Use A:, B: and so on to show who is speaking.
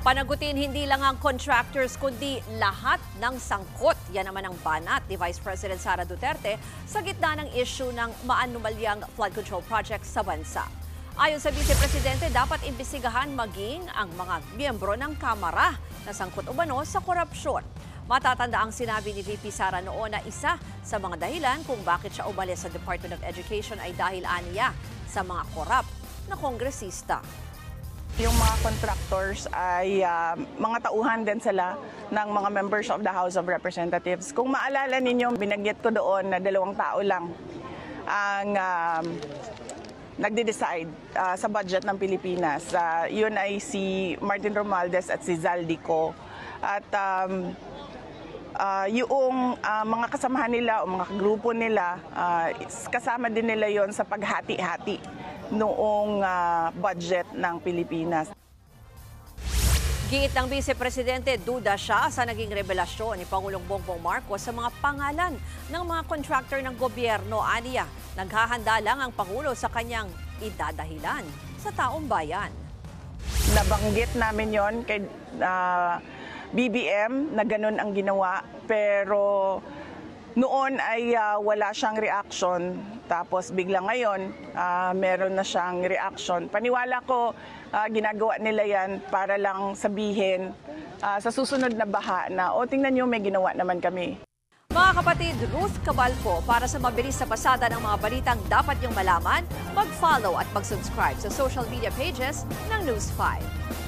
A: Panagutin hindi lang ang contractors kundi lahat ng sangkot. Yan naman ang banat ni Vice President Sara Duterte sa gitna ng issue ng maanumalyang flood control project sa bansa. Ayon sa Vice Presidente, dapat imbestigahan maging ang mga miyembro ng Kamara na sangkot umano sa korupsyon. Matatanda ang sinabi ni VP Sara noon na isa sa mga dahilan kung bakit siya umalis sa Department of Education ay dahil aniya sa mga korap na kongresista.
B: Yung mga contractors ay mga tauhan din sila ng mga members of the House of Representatives. Kung maalala ninyo, binagyat ko doon na 2 tao lang ang nagde-decide sa budget ng Pilipinas. Yun ay si Martin Romualdez at si Zaldico. At yung mga kasamahan nila o mga grupo nila, kasama din nila yon sa paghati-hati noong budget ng Pilipinas.
A: Giit ng Vice Presidente, duda siya sa naging revelasyon ni Pangulong Bongbong Marcos sa mga pangalan ng mga contractor ng gobyerno. Aniya, naghahanda lang ang Pangulo sa kanyang idadahilan sa taong bayan.
B: Nabanggit namin yon kay BBM na ganun ang ginawa, pero noon ay wala siyang reaction, tapos bigla ngayon meron na siyang reaction. Paniwala ko ginagawa nila yan para lang sabihin sa susunod na baha na tingnan nyo, may ginawa naman kami.
A: Mga kapatid, Ruth Cabalco, para sa mabilis na pasada ng mga balitang dapat niyong malaman, mag-follow at mag-subscribe sa social media pages ng News 5.